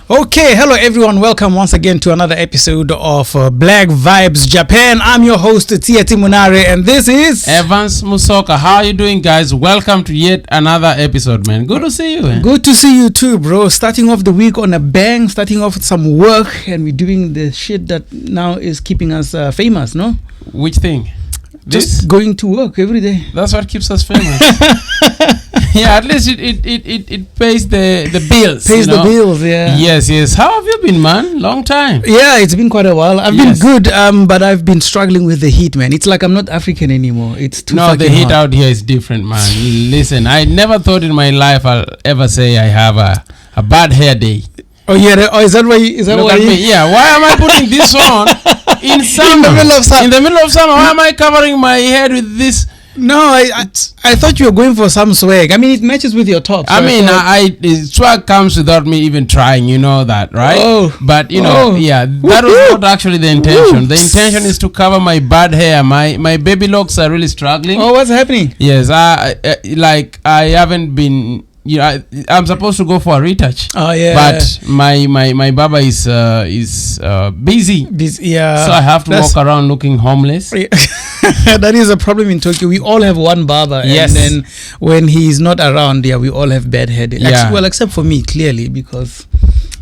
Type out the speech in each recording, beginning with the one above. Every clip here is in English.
Okay, hello everyone. Welcome once again to another episode of Black Vibes Japan. I'm your host Tsietsi and this is Evans Musoka. How are you doing, guys? Welcome to yet another episode, man. Good to see you, man. Good to see you too, bro. Starting off the week on a bang, starting off with some work, and we're doing the shit that now is keeping us famous, no? Which thing? Just going to work every day. That's what keeps us famous. Yeah, at least it pays the bills. Pays the bills, yeah. Yes. How have you been, man? Long time. Yeah, it's been quite a while. I've been good, but I've been struggling with the heat, man. It's like I'm not African anymore. It's too fucking hot. No, the heat out here is different, man. Listen, I never thought in my life I'll ever say I have a bad hair day. Oh yeah, is that why? Is that why? Yeah, why am I putting this on in summer? In the middle of summer. In the middle of summer, why am I covering my head with this? No, I thought you were going for some swag. I mean, it matches with your top. So Swag comes without me even trying. You know that, right? Oh, but that was not actually the intention. The intention is to cover my bad hair. My baby locks are really struggling. Oh, what's happening? Yes, I haven't been. I'm supposed to go for a retouch. Oh yeah. But my baba is busy. Yeah. So I have to walk around looking homeless. That is a problem in Tokyo. We all have one baba. Yes. And then when he's not around, we all have bad head. Yeah. Actually, well, except for me, clearly, because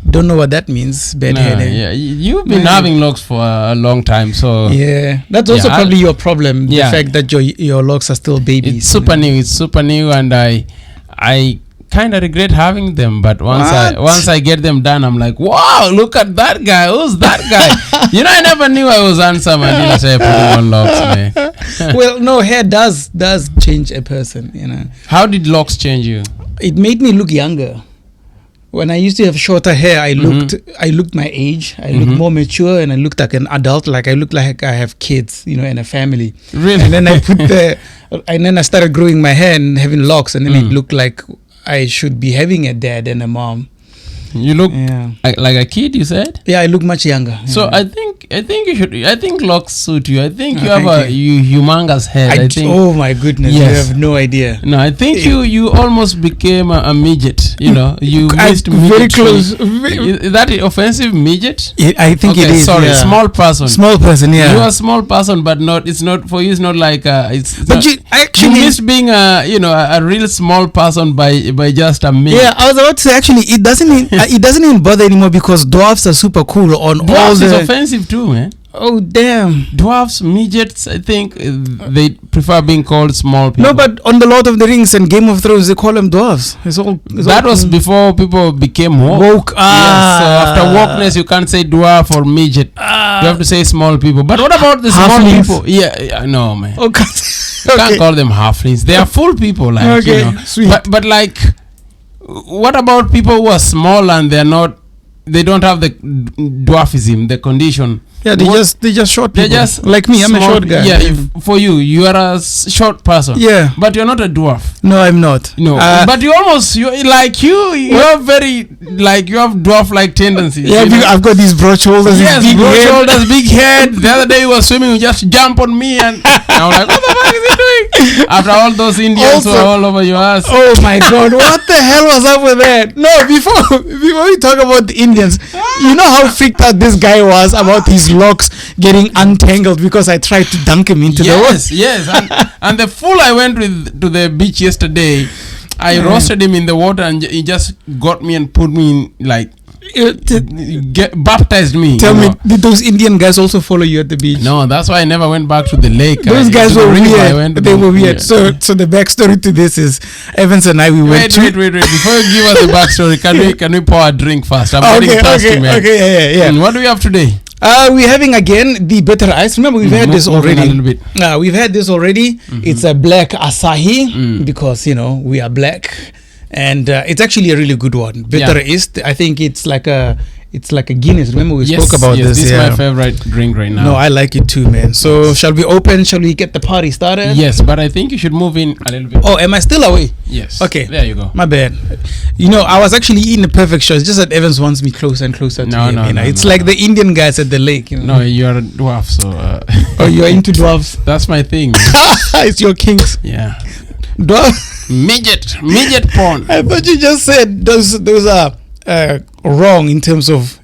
don't know what that means. Bad head. Yeah. You've been having locks for a long time, so yeah. That's also probably your problem. Yeah. The fact that your locks are still babies. It's super new. It's super new, and I kind of regret having them, but once I get them done, I'm like, wow, look at that guy. Who's that guy? I never knew I was handsome until I started putting on locks, man. Well, no, hair does change a person, How did locks change you? It made me look younger. When I used to have shorter hair, I looked my age. I looked more mature, and I looked like an adult. Like I looked like I have kids, and a family. Really? And then I started growing my hair and having locks, and then it looked like I should be having a dad and a mom. You look like a kid, you said? Yeah, I look much younger. So I think you should. I think locks suit you. I think you have a humongous head. I think. Oh my goodness! Yes. You have no idea. No, I think you almost became a midget. You missed midget. Very close. Is that offensive, midget? I think it is. Sorry, yeah. Small person. Small person. Yeah. You are a small person, but not. It's not for you. It's not like. You missed being a real small person by just a minute. Yeah, I was about to say actually it doesn't even bother anymore because dwarfs are super cool on dwarfs all the. Is offensive too, man. Oh damn! Dwarfs, midgets, I think they prefer being called small people. No, but on the Lord of the Rings and Game of Thrones, they call them dwarfs. That was before people became woke. So after wokeness, you can't say dwarf or midget. You have to say small people. But what about the small people? Yeah, no, man. Okay. You can't call them halflings. They are full people, like sweet. But like, what about people who are small and they don't have the dwarfism, the condition? Yeah, they're just short people. They're just like me. I'm a short guy. Yeah, for you are a short person. Yeah, but you're not a dwarf. No, I'm not. No, but you have very you have dwarf-like tendencies. Yeah, I've got these broad shoulders. Yes, broad shoulders, big head. The other day you were swimming, you just jump on me, and I was like, what the fuck is he doing? After all those Indians were all over your ass. Oh my God, what the hell was up with that? No, before we talk about the Indians, you know how freaked out this guy was about his locks getting untangled because I tried to dunk him into the water. Yes, and the fool I went with to the beach yesterday, I roasted him in the water and he just got me and put me in baptized me. Tell me, did those Indian guys also follow you at the beach? No, that's why I never went back to the lake. Those guys were weird. They were weird. So the backstory to this is Evans and I went. Wait. Before you give us the backstory, can we pour a drink first? I'm getting thirsty, man. Okay, yeah. And what do we have today? We're having again the bitter ice. Remember, we've had this already. A little bit. We've had this already. It's a black Asahi because we are black, and it's actually a really good one. Bitter East. I think it's like a Guinness. Remember we spoke about this. This is my favorite drink right now. No, I like it too, man. So shall we open? Shall we get the party started? Yes, but I think you should move in a little bit. Oh, am I still away? Yes. Okay. There you go. My bad. I was actually eating the perfect shot. It's just that Evans wants me closer and closer to him. It's like the Indian guys at the lake. No, you're a dwarf, so. Oh, you're into dwarfs? That's my thing. It's your kings. Yeah. Dwarf. Midget porn. I thought you just said those are wrong in terms of.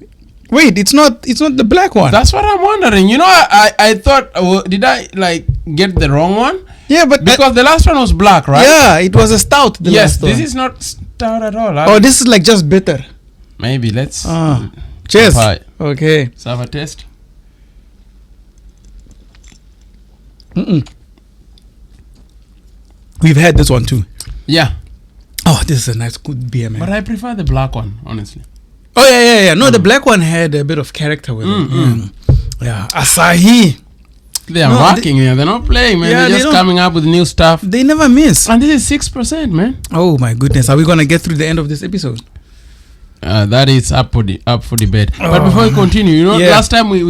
Wait, it's not the black one. That's what I'm wondering. You know, I thought, did I like get the wrong one? Yeah, but because the last one was black, right? Yeah, it was a stout. Yes, this is not stout at all. Oh, this is like just bitter. Maybe let's. Cheers. Okay. Let's have a taste. We've had this one too. Yeah. Oh, this is a nice, good beer, man. But I prefer the black one, honestly. Oh yeah. No, the black one had a bit of character with it. Yeah, Asahi. They are rocking here. They're not playing, man. Yeah, They're just coming up with new stuff. They never miss. And this is 6%, man. Oh my goodness, are we gonna get through the end of this episode? That is up for debate. But before we continue, you know, last time we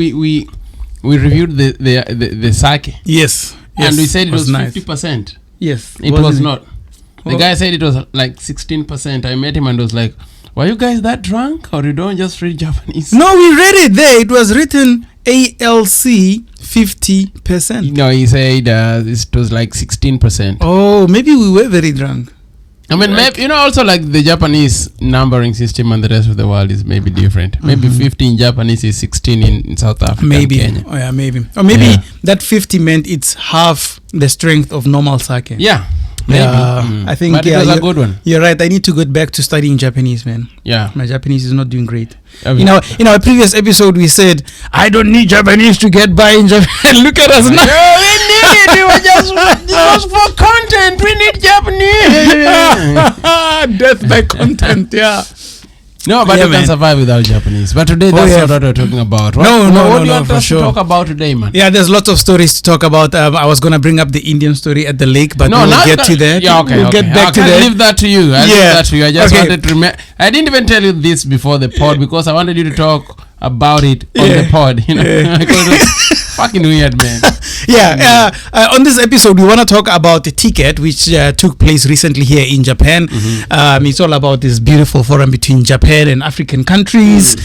reviewed the sake. Yes. And we said it was nice. 50%. Yes. It was not. The guy said it was like 16%. I met him and was like, were you guys that drunk or you don't just read Japanese? No, we read it there. It was written ALC 50%. No, he said it was like 16%. Oh, maybe we were very drunk. I mean, maybe, you know, also like the Japanese numbering system and the rest of the world is maybe different. Maybe 50 in Japanese is 16 in South Africa. Maybe. Kenya. Oh, yeah, maybe. Or maybe that 50 meant it's half the strength of normal sake. Yeah. Maybe. I think but it was a good one. You're right. I need to get back to studying Japanese, man. Yeah. My Japanese is not doing great. In our previous episode, we said, I don't need Japanese to get by in Japan. Look at us now. We need it. We were just for content. We need Japanese. Death by content, yeah. No, but you can survive without Japanese. But today, that's not what we're talking about. What do you want us to talk about today, man? Yeah, there's lots of stories to talk about. I was going to bring up the Indian story at the lake, but we'll get to that. Yeah, okay. We'll get back to that. I'll leave that to you. I just wanted to I didn't even tell you this before the pod because I wanted you to talk about it on the pod, you know. Because it's fucking weird, man. On this episode we want to talk about the Ticad, which took place recently here in Japan. It's all about this beautiful forum between Japan and African countries,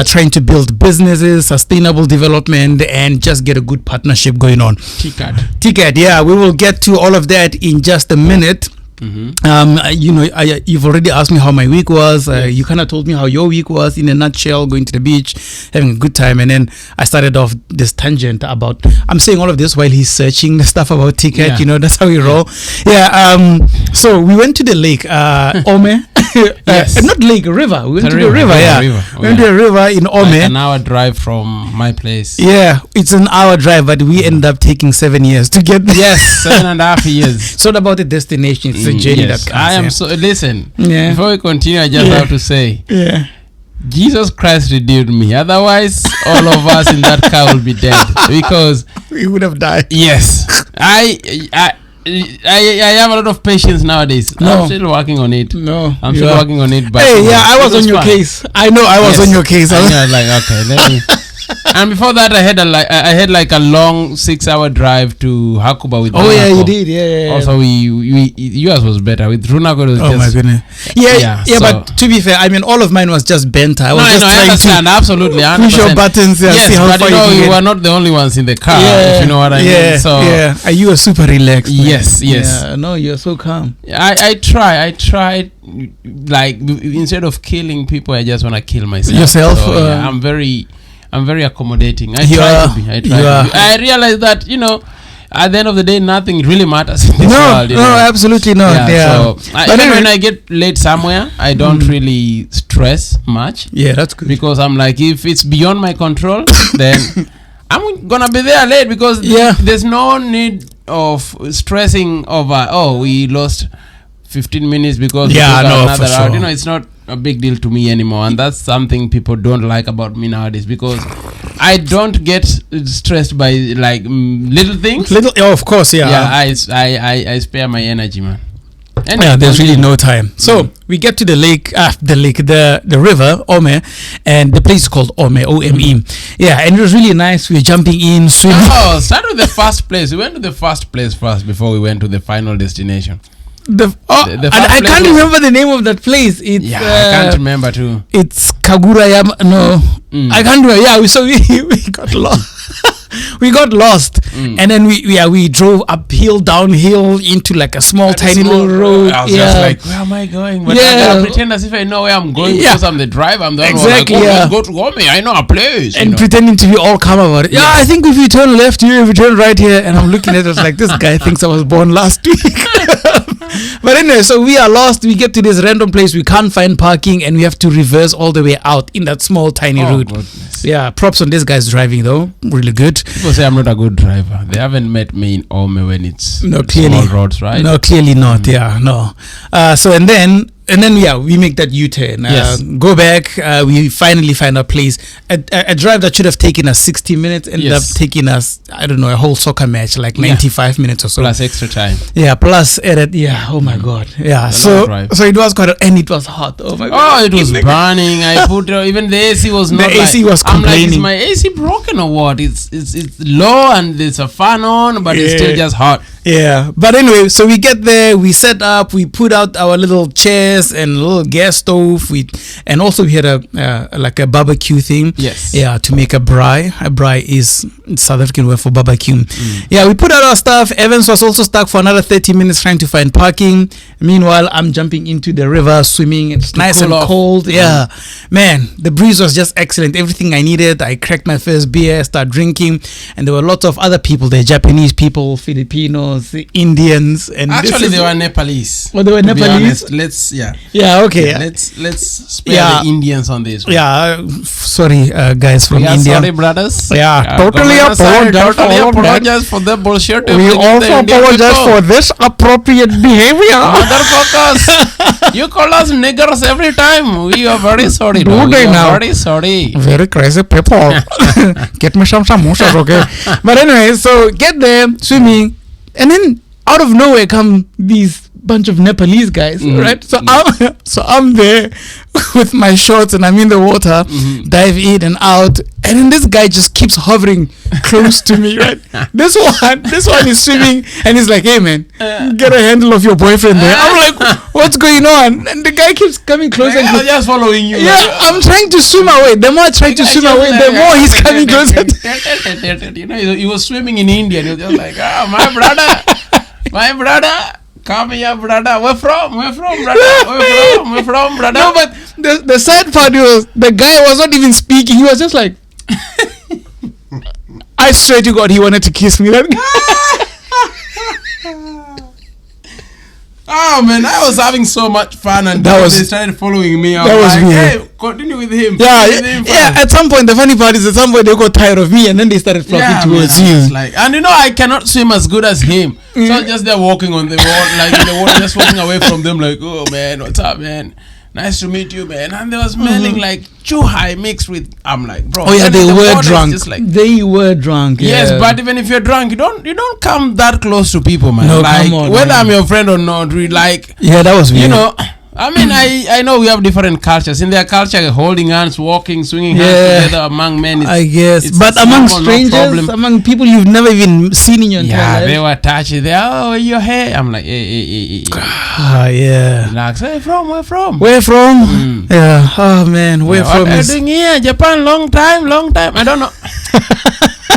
trying to build businesses, sustainable development, and just get a good partnership going on. Ticad, yeah, we will get to all of that in just a minute. You've already asked me how my week was. You kind of told me how your week was in a nutshell, going to the beach, having a good time. And then I started off this tangent about, I'm saying all of this while he's searching the stuff about Ticad, you know, that's how we roll. So we went to the lake, Ome. Not lake, river. We went to the river, We went to the river in Ome. Like an hour drive from my place. Yeah, it's an hour drive, but we ended up taking 7 years to get there. Yes, 7.5 years. It's not about the destination, it's the journey that counts. I am listen, before we continue, I just have to say, Jesus Christ redeemed me. Otherwise, all of us in that car will be dead because we would have died. Yes, I have a lot of patience nowadays. I'm still working on it. I'm still working on it. But I was on your case. I know I was on your case. I was like, okay, let me. And before that, I had like a long 6-hour drive to Hakuba with. Oh yeah, you did. Yeah. Also, yours was better with Runako. My goodness. So, but to be fair, I mean, all of mine was just bent. I was just trying understand, to absolutely push your buttons. Yes, see how but you were not the only ones in the car. If you know what I mean. So you were super relaxed. Man. Yes. Yeah, no, you're so calm. I try. Like instead of killing people, I just want to kill myself. Yourself. So, I'm very accommodating. I try to be. I realize that, you know, at the end of the day, nothing really matters in this world. No, absolutely not. So, when I get late somewhere, I don't really stress much. Yeah, that's good. Because I'm like, if it's beyond my control, then I'm going to be there late because there's no need of stressing over, we lost 15 minutes because we took another route. Sure. You know, it's not a big deal to me anymore, and that's something people don't like about me nowadays because I don't get stressed by like little things. Of course, I spare my energy, man. Anyway, there's really no time. So we get to the lake, the river Ome, and the place is called Ome, Ome. Yeah, and it was really nice. We were jumping in, swimming. Start with the first place. We went to the first place first before we went to the final destination. I can't remember the name of that place. It's, I can't remember too. It's Kagurayama. No, I can't remember. Yeah, we got lost. we got lost, and then we drove uphill, downhill into like a small, tiny little road. I was just like, where am I going? But I pretend as if I know where I'm going because I'm the driver. I'm the one exactly. Like, let's go to Gome. I know a place. And pretending to be all calm about it. Yeah, I think if you turn left here, if you turn right here, and I'm looking at it like, this guy thinks I was born last week. But anyway, so we are lost. We get to this random place. We can't find parking, and we have to reverse all the way out in that small, tiny road. Goodness. Yeah, props on this guy's driving though. Really good. People say I'm not a good driver. They haven't met me in Ome when it's clearly small roads, right? No, clearly not. Yeah, no. So and then we make that U-turn. Go back. We finally find a place. A drive that should have taken us 60 minutes ended up taking us, I don't know, a whole soccer match, like 95 minutes or so. Plus extra time. Yeah, plus edit. Yeah, oh my God. Yeah, so it was quite, and it was hot. Oh my God. Oh, it was burning. I put, even the AC was not. The AC was complaining. I'm like, is my AC broken or what? It's low and there's a fan on, but it's still just hot. Yeah, but anyway, so we get there, we set up, we put out our little chairs and a little gas stove. And also we had a barbecue thing. Yes. Yeah, to make a braai. A braai is South African word for barbecue. Yeah, we put out our stuff. Evans was also stuck for another 30 minutes trying to find parking. Meanwhile, I'm jumping into the river, swimming. It's nice and cold. Yeah, man, the breeze was just excellent. Everything I needed. I cracked my first beer, started drinking, and there were lots of other people there, Japanese people, Filipinos, Indians, and actually they were Nepalese. Oh, they were Nepalese. Let's okay. Let's spare the Indians on this one. Yeah, sorry, guys from India. Sorry, brothers. Yeah, totally apologize for the bullshit. We also apologize for this appropriate behavior. Motherfuckers, you call us niggers every time. We are very sorry. Very sorry. Very crazy people. Get me some samosas, okay? But anyway, so get there, swimming. And then out of nowhere come these bunch of Nepalese guys, right? So I'm there with my shorts and I'm in the water, dive in and out, and then this guy just keeps hovering close to me, right? This one is swimming and he's like, hey man, get a handle of your boyfriend there. I'm like, what's going on? And the guy keeps coming closer. Like, I'm just following you. Yeah, I'm trying to swim away. The more I try to swim away, the more he's coming closer. You know, he was swimming in India and he was just like, my brother. Come here, brother. We're from, brother. No, but the sad part was the guy was not even speaking. He was just like, I swear to God, he wanted to kiss me. Oh man, I was having so much fun, and they started following me. That was weird. Hey, continue with him. Yeah. At some point, the funny part is, at some point they got tired of me, and then they started flocking towards you. Like, and you know, I cannot swim as good as him, so just they're walking on the wall, like in the water, just walking away from them, like, oh man, what's up, man? Nice to meet you, man. And they were smelling like chuhai mixed with. I'm like, bro. Oh yeah, they were drunk. They were drunk. Yes, but even if you're drunk, you don't come that close to people, man. No, like, come on, whether I'm your friend or not, we like. Yeah, that was weird. You know, I mean, I know we have different cultures. In their culture, holding hands, walking, swinging hands together among men. I guess, but among strangers, among people you've never even seen in your entire life. They were touchy. They your hair. I'm like, hey. Yeah. Relax. Where from? Where from? Yeah. Oh man, where from? What are you doing here? Japan, long time. I don't know.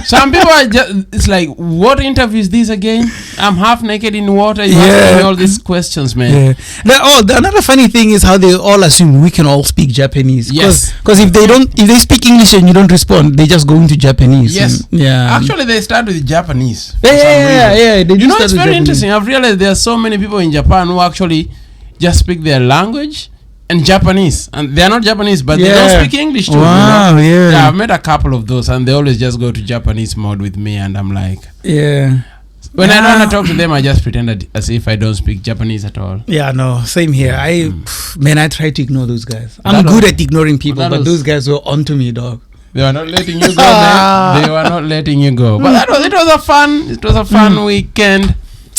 Some people are just, it's like, what interview is this again? I'm half naked in water. You asking me all these questions, man. Yeah. Another funny thing is how they all assume we can all speak Japanese. Yes. Because if they speak English and you don't respond, they just go into Japanese. Yes. Yeah. Actually, they start with Japanese. Yeah. They you know, it's very interesting. I've realized there are so many people in Japan who actually just speak their language and Japanese, and they're not Japanese, but they don't speak English too. Wow, you know? Yeah, I've met a couple of those, and they always just go to Japanese mode with me, and I'm like, when I don't want to talk to them, I just pretend as if I don't speak Japanese at all. Yeah, no, same here. I try to ignore those guys. I'm good at ignoring people, but those guys were onto me, dog. They were not letting you go, man. They were not letting you go. But it was a fun weekend.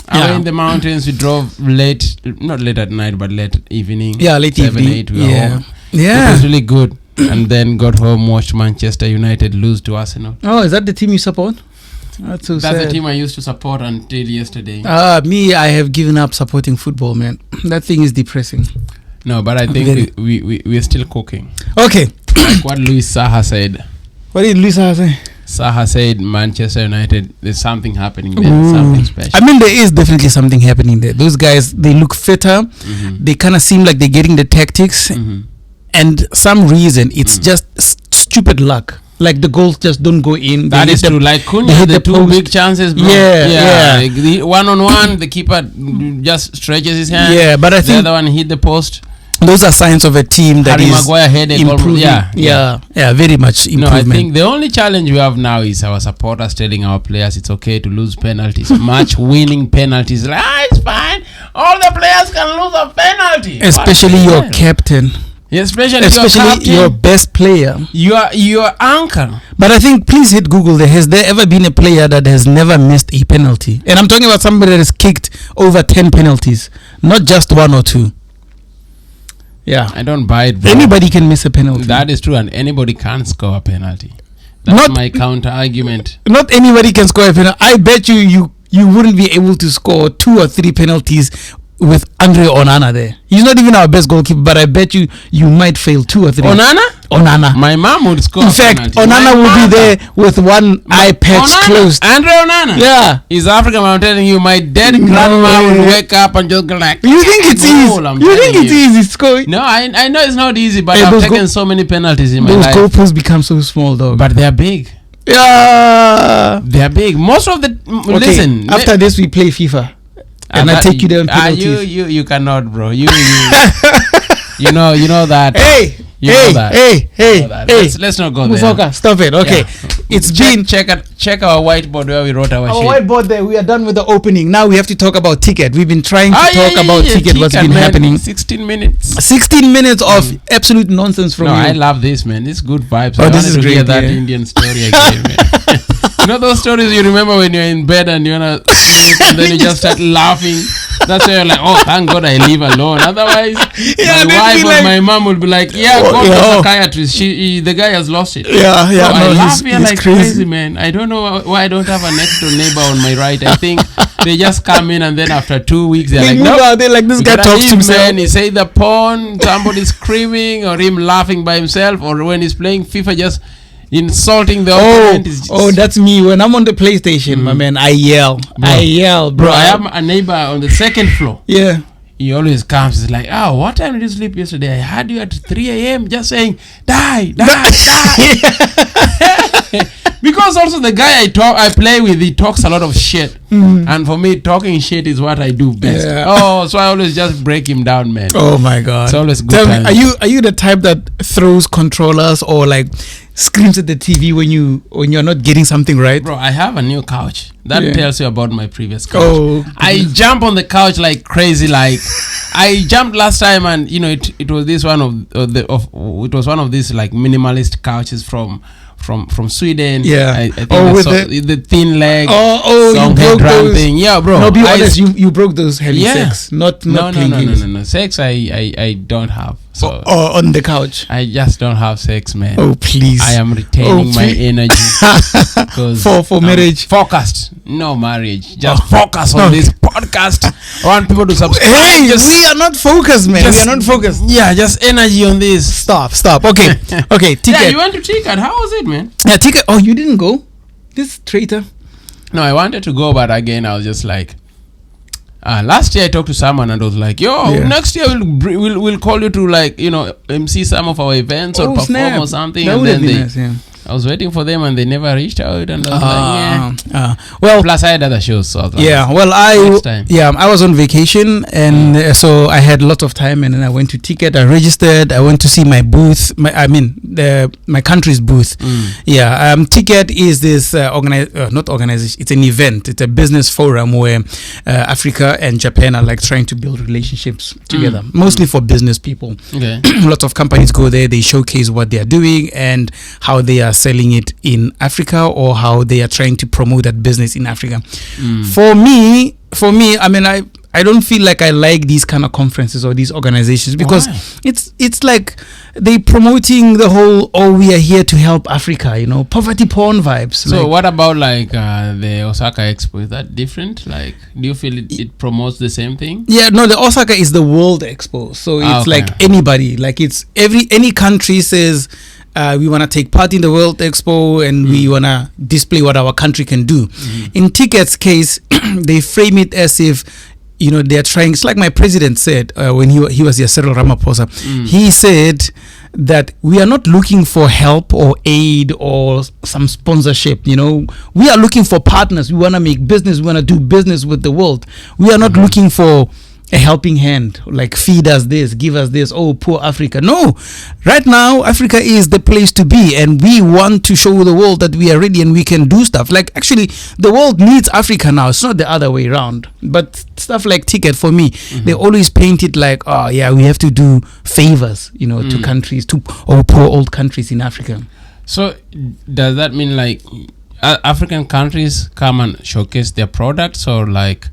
Away in the mountains, we drove not late at night, but late evening. Yeah, late 7, evening. 8, we were home. Yeah. It was really good. And then got home, watched Manchester United lose to Arsenal. Oh, is that the team you support? That's sad. The team I used to support until yesterday. Me, I have given up supporting football, man. That thing is depressing. No, but I think we're still cooking. Okay. Like what Luis Saha said. What did Luis Saha say? Saha said Manchester United, there's something happening there, something special. I mean, there is definitely something happening there. Those guys, they look fitter. They kind of seem like they're getting the tactics. And some reason, it's just stupid luck. Like the goals just don't go in. That is true. Like Cunha, the two big chances, bro. Yeah. Like the one-on-one, the keeper just stretches his hand. Yeah, but I think the other one hit the post. Those are signs of a team that Harry is Maguire headed improving. Yeah, very much improvement. No, I think the only challenge we have now is our supporters telling our players it's okay to lose penalties. Match-winning penalties. Like, it's fine. All the players can lose a penalty. Especially your captain. Yeah, especially your best player. Your anchor. But I think, please hit Google. Has there ever been a player that has never missed a penalty? And I'm talking about somebody that has kicked over 10 penalties, not just one or two. Yeah, I don't buy it, bro. Anybody can miss a penalty. That is true, and anybody can score a penalty. That's my counter argument. Not anybody can score a penalty. I bet you wouldn't be able to score 2 or 3 penalties with Andre Onana there. He's not even our best goalkeeper, but I bet you might fail 2 or 3. Onana. My mom would score. In fact, Onana will be there with one eye patch closed. Andre Onana. Yeah. He's African. I'm telling you, my dead grandma would wake up and just go like. You think it's easy? You think it's easy scoring? No, I know it's not easy, but I've taken so many penalties in my life. Those goalposts become so small, though. But they're big. Yeah. They're big. Most of the listen. After this, we play FIFA. And I take you down penalties. You cannot, bro. You know that. Hey. Let's not go Musoka, there. stop it. Okay. Yeah. It's check our whiteboard where we wrote our shit. Our whiteboard there. We are done with the opening. Now we have to talk about Ticad. We've been trying to talk about Ticad. What's been happening? 16 minutes. 16 minutes of absolute nonsense from you. I love this, man. This is good vibes. Oh, this is great. Hear that Indian story again, man. You know those stories you remember when you're in bed and you wanna sleep and then you just start laughing. That's why you're like, oh, thank God I live alone. Otherwise, my wife or my mom would be like, yeah, go to a psychiatrist. The guy has lost it. Yeah. So I laugh here like crazy, man. I don't know why I don't have a next door neighbor on my right. I think they just come in and then after 2 weeks they're like, no, they're like, this guy talks to himself. Man, he's either porn, somebody screaming, or him laughing by himself, or when he's playing FIFA, just insulting the opponent. That's me. When I'm on the PlayStation, my man, I yell, bro. I have a neighbor on the second floor. Yeah. He always comes. He's like, oh, what time did you sleep yesterday? I had you at 3 a.m. just saying, die. Because also the guy I play with, he talks a lot of shit. And for me, talking shit is what I do best. Yeah. So I always just break him down, man. Oh my God. It's always good. Tell me, are you the type that throws controllers or like screams at the TV when you're not getting something right? Bro, I have a new couch. That tells you about my previous couch. Oh, I jump on the couch like crazy. Like I jumped last time, and it was this one it was one of these like minimalist couches from Sweden. Yeah. I think the thin leg. You broke those. Thing. Yeah, bro. No, be honest. You broke those heavy sex. Not playing games. No. Sex I don't have. So on the couch. I just don't have sex, man. Oh please. I am retaining my energy. for marriage. Focused. No marriage. Just focus on this podcast. I want people to subscribe. Hey, we are not focused, man. We are not focused. Yeah, just energy on this. Stop. Okay. Ticad. Yeah, you went to Ticad. How was it, man? Yeah, Ticad. Oh, you didn't go? This traitor. No, I wanted to go, but again, I was just like, last year I talked to someone and I was like, next year we'll call you to like, MC some of our events or perform or something. That would be nice, I was waiting for them and they never reached out, and I was like, well, plus I had other shows, so I was like, I was on vacation, and so I had lots of time, and then I went to Ticad. I registered. I went to see my booth. My country's booth. Ticad is this not organization. It's an event. It's a business forum where Africa and Japan are like trying to build relationships together, mostly for business people. Okay. Lots of companies go there. They showcase what they are doing and how they are selling it in Africa, or how they are trying to promote that business in Africa. For me, I mean, I don't feel like I like these kind of conferences or these organizations, because it's like they promoting the whole, we are here to help Africa, poverty porn vibes. So what about like the Osaka Expo? Is that different? Like, do you feel it promotes the same thing? Yeah, no, the Osaka is the World Expo, so it's like anybody, like it's any country says, we want to take part in the World Expo, and we want to display what our country can do. In Ticad's case, they frame it as if, you know, they're trying. It's like my president said when he was here, Cyril Ramaphosa. He said that we are not looking for help or aid or some sponsorship. You know, we are looking for partners. We want to make business. We want to do business with the world. We are not looking for a helping hand, like feed us this, give us this, oh, poor Africa. No, right now Africa is the place to be, and we want to show the world that we are ready and we can do stuff. Like, actually, the world needs Africa now. It's not the other way around. But stuff like Ticad, for me, they always paint it like, oh yeah, we have to do favors, you know, to countries, to poor old countries in Africa. So does that mean like African countries come and showcase their products, or like,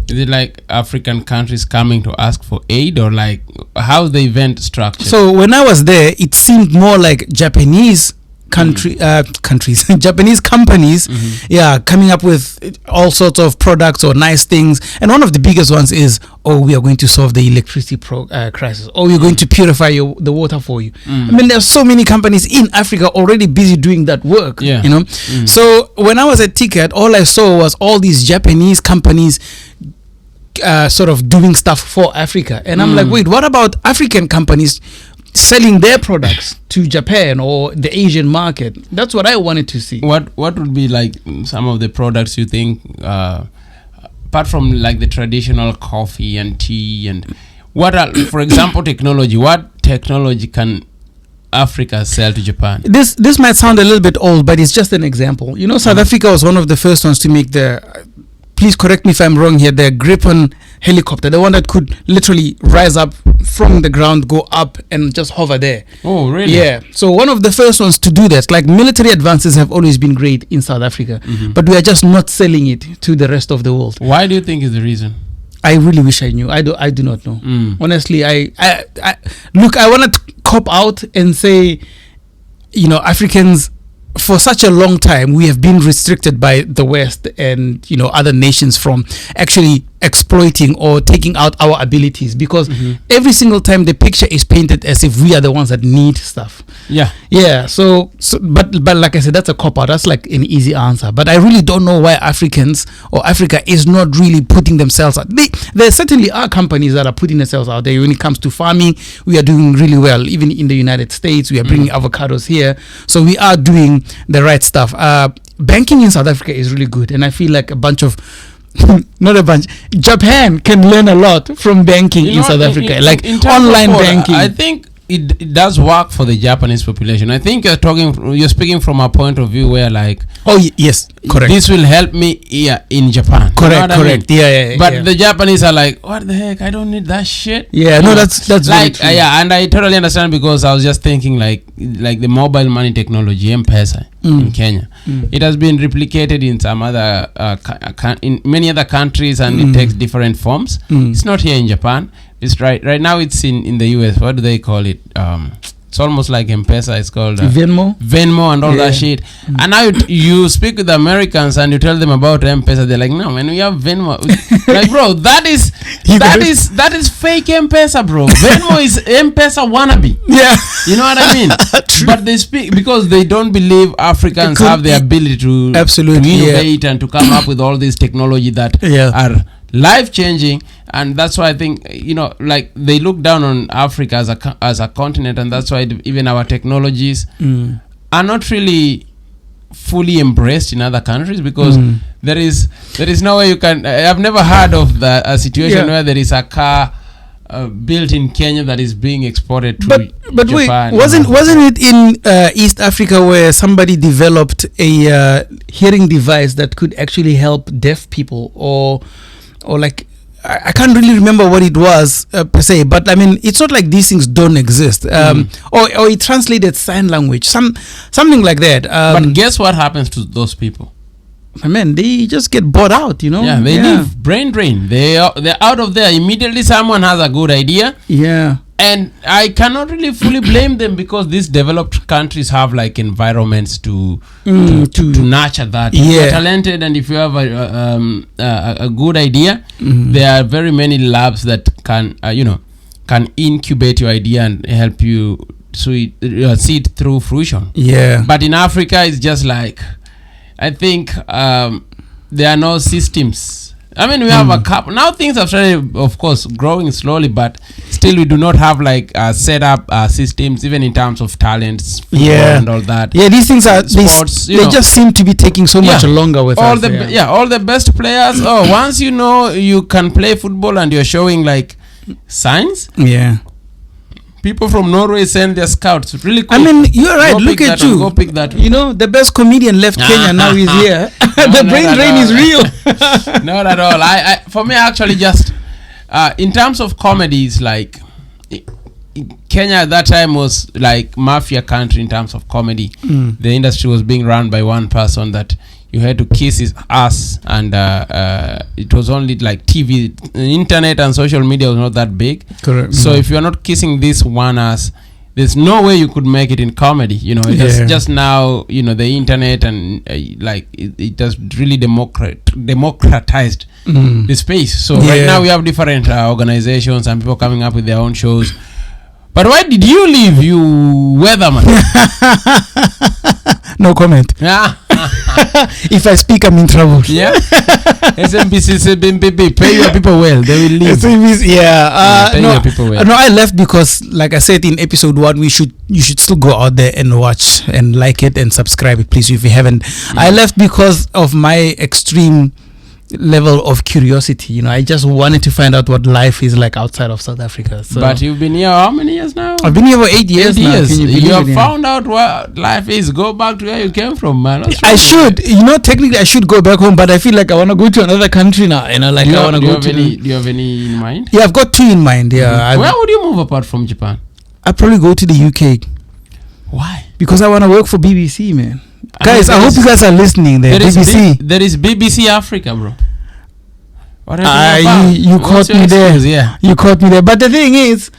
is it like African countries coming to ask for aid, or like how's the event structured? So when I was there, it seemed more like Japanese Japanese companies, coming up with all sorts of products or nice things. And one of the biggest ones is, oh, we are going to solve the electricity crisis, or we're going to purify the water for you. I mean, there's so many companies in Africa already busy doing that work, you know. So when I was at Ticad, all I saw was all these Japanese companies sort of doing stuff for Africa. And I'm like, wait, what about African companies selling their products to Japan or the Asian market? That's what I wanted to see. What would be like some of the products you think, apart from like the traditional coffee and tea, and what are, for example, technology? What technology can Africa sell to Japan? This might sound a little bit old, but it's just an example. You know, South Africa was one of the first ones to make the, please correct me if I'm wrong here, the Gripen helicopter, the one that could literally rise up from the ground, go up and just hover there. Oh, really? Yeah. So one of the first ones to do that. Like, military advances have always been great in South Africa, but we are just not selling it to the rest of the world. Why do you think is the reason? I really wish I knew. I do not know. Honestly, I look, I want to cop out and say, you know, Africans, for such a long time, we have been restricted by the West and, you know, other nations from actually exploiting or taking out our abilities, because every single time the picture is painted as if we are the ones that need stuff. So but like I said, that's a cop out. That's like an easy answer, but I really don't know why Africans or Africa is not really putting themselves out. There certainly are companies that are putting themselves out there. When it comes to farming, we are doing really well. Even in the United States, we are bringing avocados here, so we are doing the right stuff. Banking in South Africa is really good, and I feel like a bunch of not a bunch. Japan can learn a lot from banking in South Africa, like online banking. I think it does work for the Japanese population. I think you're speaking from a point of view where, like, yes, correct, this will help me here in Japan. Correct. But the Japanese are like, what the heck? I don't need that shit. That's like, and I totally understand, because I was just thinking like the mobile money technology, M-Pesa, in Kenya. It has been replicated in some other in many other countries, and it takes different forms. It's not here in Japan. It's right now it's in the US. What do they call it? It's almost like M-Pesa. It's called Venmo and all that shit. And now you speak with Americans and you tell them about M-Pesa. They're like, no, man, we have Venmo. Like, bro, that is fake M-Pesa, bro. Venmo is M-Pesa wannabe. You know what I mean? But they speak because they don't believe Africans have the ability to innovate and to come up with all this technology that are life-changing. And that's why I think, you know, like, they look down on Africa as a continent, and that's why even our technologies are not really fully embraced in other countries, because there is no way you can. I've never heard of a situation where there is a car built in Kenya that is being exported to Japan. Wait, wasn't it in East Africa where somebody developed a hearing device that could actually help deaf people, or like, I can't really remember what it was per se, but I mean, it's not like these things don't exist. Or it translated sign language, something like that. But guess what happens to those people? Man, they just get bought out, you know. Yeah, they leave, brain drain. They're out of there immediately. Someone has a good idea. And I cannot really fully blame them, because these developed countries have like environments to nurture that. If you're talented and if you have a good idea, there are very many labs that can incubate your idea and help you see it through fruition. Yeah. But in Africa, it's just like, I think there are no systems. I mean, we have a couple. Now things have started, of course, growing slowly, but still we do not have like set up systems, even in terms of talents, and all that. Yeah, these things are sports. They just seem to be taking so much longer with all us. All the best players. Once you know you can play football and you're showing like signs. Yeah. People from Norway send their scouts really quick. I mean, you're right. Look at you. Go pick that. You know, the best comedian left Kenya now is here. The brain drain is real. Not at all. I for me, actually, just in terms of comedies, like Kenya at that time was like mafia country in terms of comedy. The industry was being run by one person that you had to kiss his ass, and it was only like TV, internet and social media was not that big. Correct. So if you're not kissing this one ass, there's no way you could make it in comedy. You know, just now, you know, the internet and like it just really democratized the space. So right now we have different organizations and people coming up with their own shows. But why did you leave, you weatherman? No comment. If I speak, I'm in trouble. Yeah. SMBC, pay your people well. They will leave. Pay your people well. No, I left because, like I said in episode 1, you should still go out there and watch and like it and subscribe it, please, if you haven't. I left because of my extreme level of curiosity. You know, I just wanted to find out what life is like outside of South Africa. So, but you've been here how many years now? I've been here for 8 years now. You have found out what life is. Go back to where you came from, man. I should. You know, technically I should go back home, but I feel like I want to go to another country now. You know, like I want to go to... Do you have any in mind? Yeah, I've got 2 in mind. Yeah. Where would you move apart from Japan? I'd probably go to the UK. Why? Because I want to work for BBC, man. Guys, I hope you guys are listening there. BBC. There is BBC Africa, bro. You caught me there. You caught me there. But the thing is,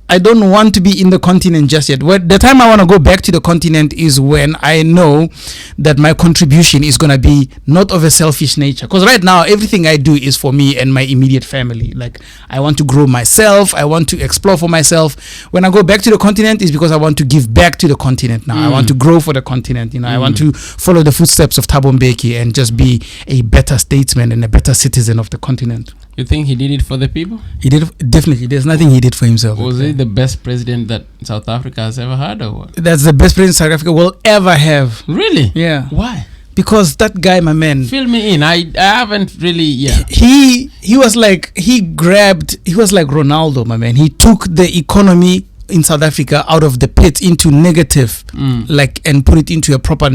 I don't want to be in the continent just yet. The time I want to go back to the continent is when I know that my contribution is going to be not of a selfish nature. Because right now, everything I do is for me and my immediate family. Like, I want to grow myself. I want to explore for myself. When I go back to the continent, it's because I want to give back to the continent now. I want to grow for the continent. You know, I want to follow the footsteps of Thabo Mbeki and just be a better statesman and a better citizen of the continent. You think he did it for the people? He did, definitely. There's nothing he did for himself. Was he the best president that South Africa has ever had, or what? That's the best president South Africa will ever have. Really? Yeah. Why? Because that guy, my man. Fill me in. I haven't really. Yeah. He was like Ronaldo, my man. He took the economy in South Africa out of the pit into negative, and put it into a proper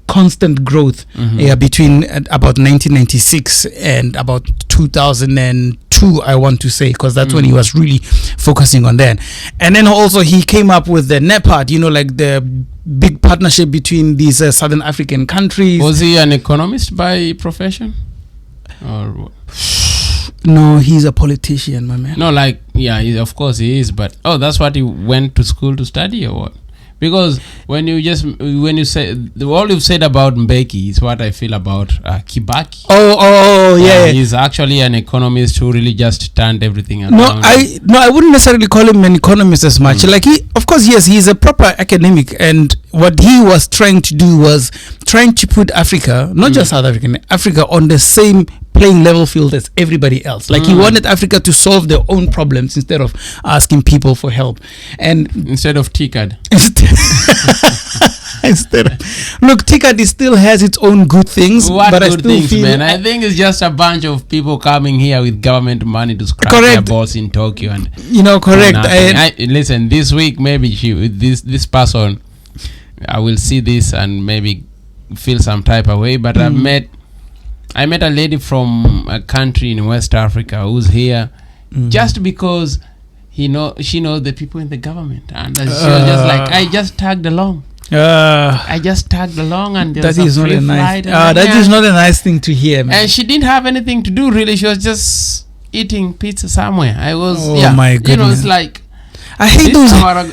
constant growth between about 1996 and about 2002, I want to say, because that's when he was really focusing on that. And then also he came up with the NEPAD, you know, like the big partnership between these Southern African countries. Was he an economist by profession, or what? No, he's a politician, my man. No, like, yeah, of course he is, but that's what he went to school to study, or what? Because when you say all you've said about Mbeki is what I feel about Kibaki. Yeah. He's actually an economist who really just turned everything around. I wouldn't necessarily call him an economist as much. Like he's a proper academic, and what he was trying to do was trying to put Africa, not just South Africa, on the same playing level field as everybody else. Like he wanted Africa to solve their own problems instead of asking people for help, and instead of Ticad. Look, Ticad still has its own good things. What but good I still things, feel man? I think it's just a bunch of people coming here with government money to scratch their balls in Tokyo, and correct. Listen, this week maybe this person, I will see this and maybe feel some type of way. But I met a lady from a country in West Africa who's here just because she knows the people in the government, and she was just like, I just tagged along. And that is not a nice. That is not a nice thing to hear, man. And she didn't have anything to do really. She was just eating pizza somewhere. I was. My goodness. You know, it's like. I hate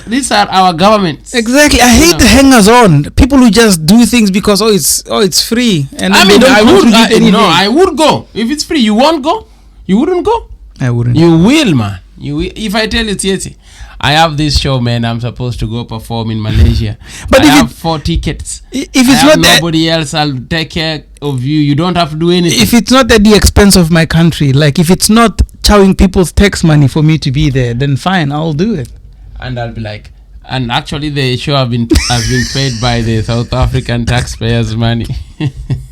these are our governments. Exactly. I hate the hangers on. People who just do things because it's free. And I would go. If it's free, you won't go? You wouldn't go? I wouldn't. You will, man. If I tell you, Tsietsi, I have this show, man. I'm supposed to go perform in Malaysia. But I if have 4 tickets. If it's not nobody else, I'll take care of you. You don't have to do anything. If it's not at the expense of my country, like if it's not chowing people's tax money for me to be there, then fine, I'll do it. And I'll be like, and actually the show I've been paid by the South African taxpayers' money. It's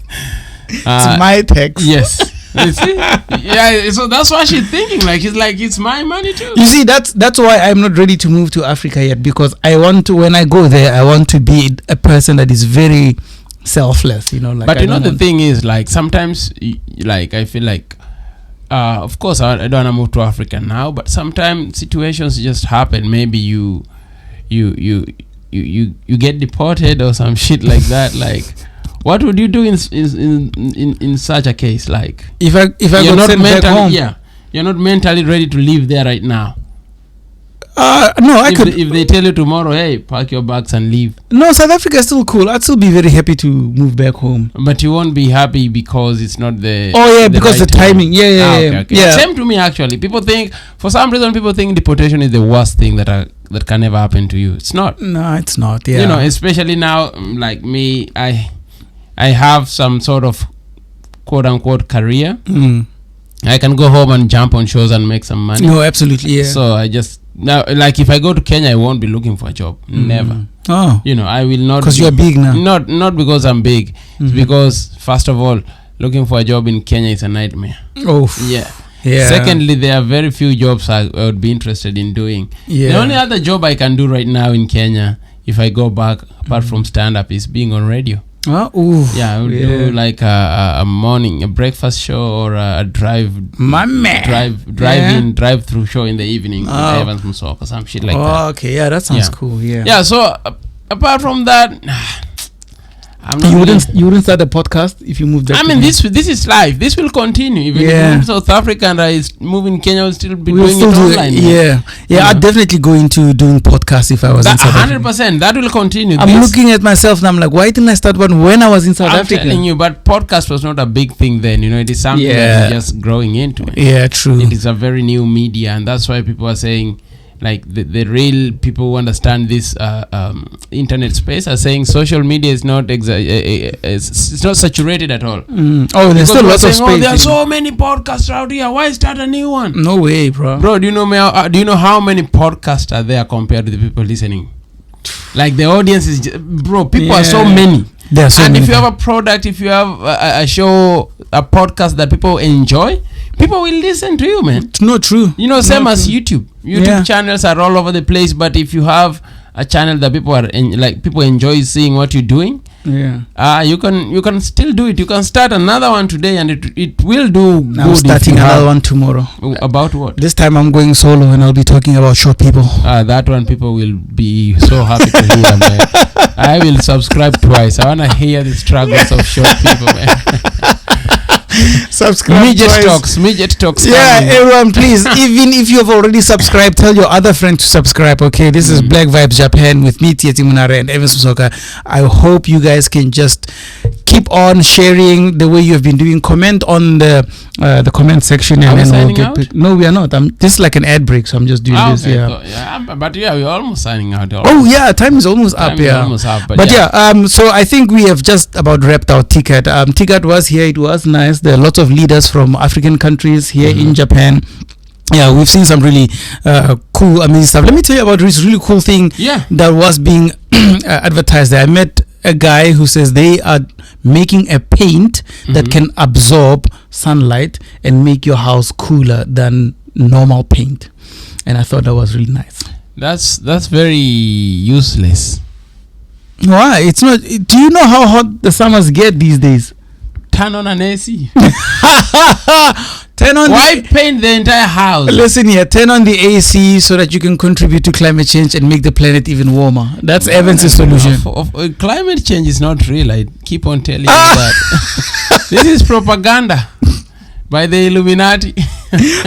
my tax. Yes. You see? Yeah, so that's what she's thinking. Like it's my money too. You see, that's why I'm not ready to move to Africa yet, because I want to, when I go there, I want to be a person that is very selfless, you know. Like, but the thing is, like, sometimes, like, I feel like, of course, I don't want to move to Africa now, but sometimes situations just happen. Maybe you get deported or some shit like that. Like, what would you do in such a case? Like, if I you're got not sent back home, you're not mentally ready to live there right now. No, if they tell you tomorrow, hey, pack your bags and leave. No, South Africa is still cool. I'd still be very happy to move back home. But you won't be happy because it's not the. Oh yeah, because right the timing. Okay. Yeah. Same to me actually. People think, for some reason, deportation is the worst thing that can never happen to you. It's not. No, it's not. Yeah. You know, especially now, like me, I have some sort of quote unquote career. I can go home and jump on shows and make some money. No, absolutely. Yeah. So I just. Now, like, if I go to Kenya, I won't be looking for a job. Never. Oh. You know, I will not. Because you're big now. Not because I'm big. It's because, first of all, looking for a job in Kenya is a nightmare. Oh. Yeah. Yeah. Secondly, there are very few jobs I would be interested in doing. Yeah. The only other job I can do right now in Kenya, if I go back, apart from stand-up, is being on radio. Oh, ooh. Yeah, I would do like a morning, a breakfast show, or a drive. My man. Drive through show in the evening with Evans Musok or some shit like that. Okay, yeah, that sounds cool. Yeah. Yeah. So apart from that, you wouldn't start a podcast if you moved there. I mean, this is life. This will continue. Even if you move South Africa and I move in Kenya, we'll still be doing it online. Yeah. I'd definitely go into doing podcasts if I was in South Africa. 100%. That will continue. I'm looking at myself and I'm like, why didn't I start one when I was in South Africa? I'm telling you, but podcast was not a big thing then. You know, it is something that's just growing into it. Yeah, true. It is a very new media, and that's why people are saying, like, the real people who understand this internet space are saying social media is not it's not saturated at all. Oh, there's still lots of space. There are so many podcasts out here. Why start a new one? No way, bro. Bro, do you know how many podcasts are there compared to the people listening? Like, the audience is people are so many. There are so many. If you have a product, if you have a show, a podcast that people enjoy, people will listen to you, man. It's not true. You know, same as YouTube. YouTube channels are all over the place, but if you have a channel that people enjoy seeing what you're doing, you can still do it. You can start another one today, and it will do good. I'm starting another one tomorrow. About what? This time I'm going solo, and I'll be talking about short people. That one people will be so happy to hear, man. I will subscribe twice. I want to hear the struggles of short people, man. Subscribe. Midget talks. Yeah, everyone, please. Even if you have already subscribed, tell your other friend to subscribe. Okay, this is Black Vibes Japan with me, Tsietsi and Evans Musoka. I hope you guys can just keep on sharing the way you have been doing. Comment on the comment section, and then we'll get. No, we are not. This is like an ad break, so I'm just doing this. Okay, but we're almost signing out. Oh yeah, time is almost up. So I think we have just about wrapped out Ticad. Ticad was here. It was nice. There are lots of leaders from African countries here in Japan. Yeah, we've seen some really cool, amazing stuff. Let me tell you about this really cool thing that was being advertised there. I met a guy who says they are making a paint that can absorb sunlight and make your house cooler than normal paint. And I thought that was really nice. That's very useless. Why? It's not. Do you know how hot the summers get these days? Turn on an AC. Why paint the entire house? Listen here, turn on the AC so that you can contribute to climate change and make the planet even warmer. That's Evans' solution. Climate change is not real. I keep on telling you that. This is propaganda by the Illuminati.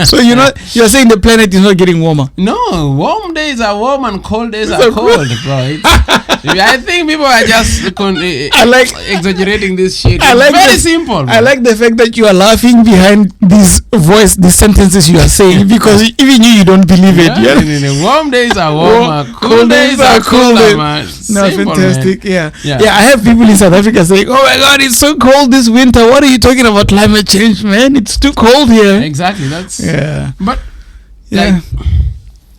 So you're saying the planet is not getting warmer. No, warm days are warm and cold days are cold, bro. I think people are just exaggerating this shit. Very simple. I like the fact that you are laughing behind these sentences you are saying, because even you don't believe it. Yeah? Warm days are warmer, cold days are colder, man. No, simple, fantastic. Man. Yeah. I have people in South Africa saying, "Oh my God, it's so cold this winter. What are you talking about climate change, man? It's too cold here." Exactly. That's But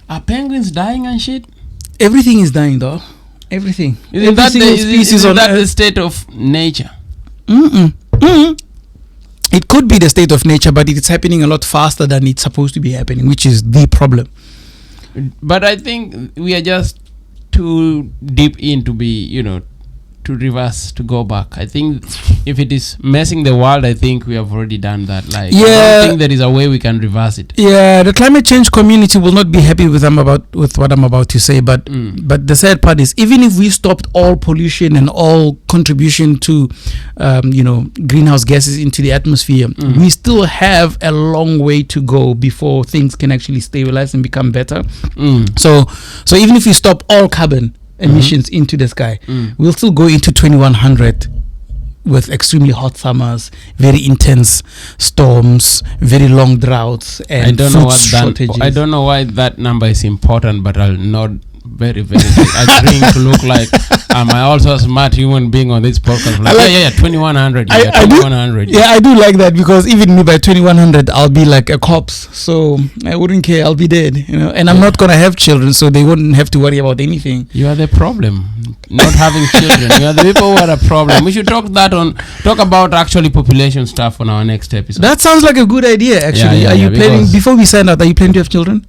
are penguins dying and shit? Everything is dying, though. Everything. Isn't that the state of nature? It could be the state of nature, but it's happening a lot faster than it's supposed to be happening, which is the problem. But I think we are just too deep in to be, to reverse, to go back. I think if it is messing the world, I think we have already done that. I don't think there is a way we can reverse it. Yeah, the climate change community will not be happy with what I'm about to say. But the sad part is, even if we stopped all pollution and all contribution to, greenhouse gases into the atmosphere, we still have a long way to go before things can actually stabilize and become better. So even if we stop all carbon emissions into the sky, we'll still go into 2100 with extremely hot summers, very intense storms, very long droughts, and shortages. I don't know why that number is important, but I'll nod very, very agreeing to look like am I also a smart human being on this podcast. 2100. 2100. I do like that, because even me by 2100 I'll be like a corpse, so I wouldn't care. I'll be dead, and I'm not gonna have children, so they wouldn't have to worry about anything. You are the problem, not having children. You are the people who are a problem. We should talk about actually population stuff on our next episode. That sounds like a good idea, actually. Are you planning, before we sign out, are you planning to have children?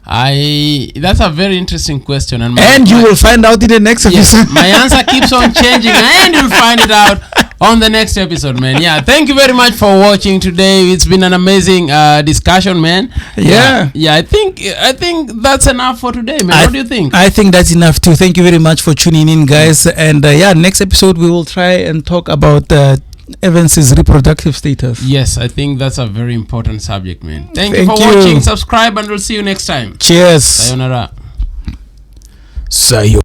That's a very interesting question, and you will find out in the next episode. My answer keeps on changing, and you'll find it out on the next episode, man. Thank you very much for watching today. It's been an amazing discussion, man. I think that's enough for today, man. What do you think? I think that's enough too. Thank you very much for tuning in, guys. And next episode we will try and talk about Evans's reproductive status. Yes, I think that's a very important subject, man. Thank you for watching. Subscribe, and we'll see you next time. Cheers. Sayonara. Sayonara.